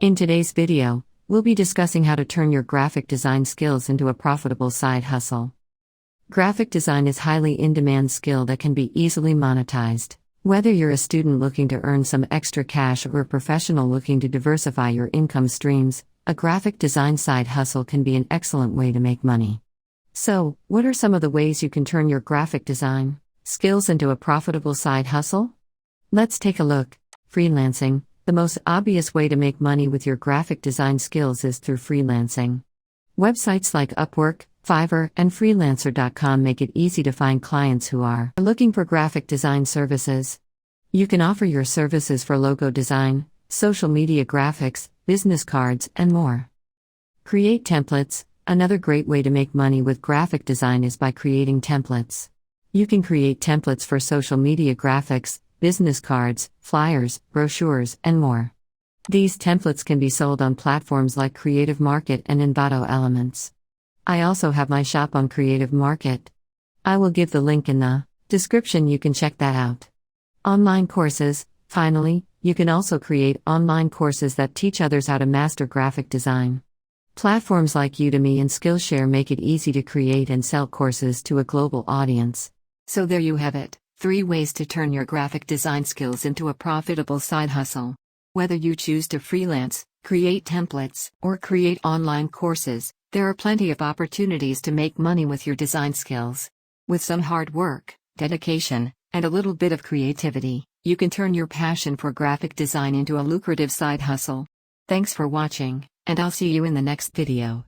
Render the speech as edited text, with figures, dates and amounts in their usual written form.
In today's video, we'll be discussing how to turn your graphic design skills into a profitable side hustle. Graphic design is highly in-demand skill that can be easily monetized. Whether you're a student looking to earn some extra cash or a professional looking to diversify your income streams, a graphic design side hustle can be an excellent way to make money. So, what are some of the ways you can turn your graphic design skills into a profitable side hustle? Let's take a look. Freelancing. The most obvious way to make money with your graphic design skills is through freelancing. Websites like Upwork, Fiverr, and Freelancer.com make it easy to find clients who are looking for graphic design services. You can offer your services for logo design, social media graphics, business cards, and more. Create templates. Another great way to make money with graphic design is by creating templates. You can create templates for social media graphics, business cards, flyers, brochures, and more. These templates can be sold on platforms like Creative Market and Envato Elements. I also have my shop on Creative Market. I will give the link in the description, you can check that out. Online courses. Finally, you can also create online courses that teach others how to master graphic design. Platforms like Udemy and Skillshare make it easy to create and sell courses to a global audience. So there you have it. 3 ways to turn your graphic design skills into a profitable side hustle. Whether you choose to freelance, create templates, or create online courses, there are plenty of opportunities to make money with your design skills. With some hard work, dedication, and a little bit of creativity, you can turn your passion for graphic design into a lucrative side hustle. Thanks for watching, and I'll see you in the next video.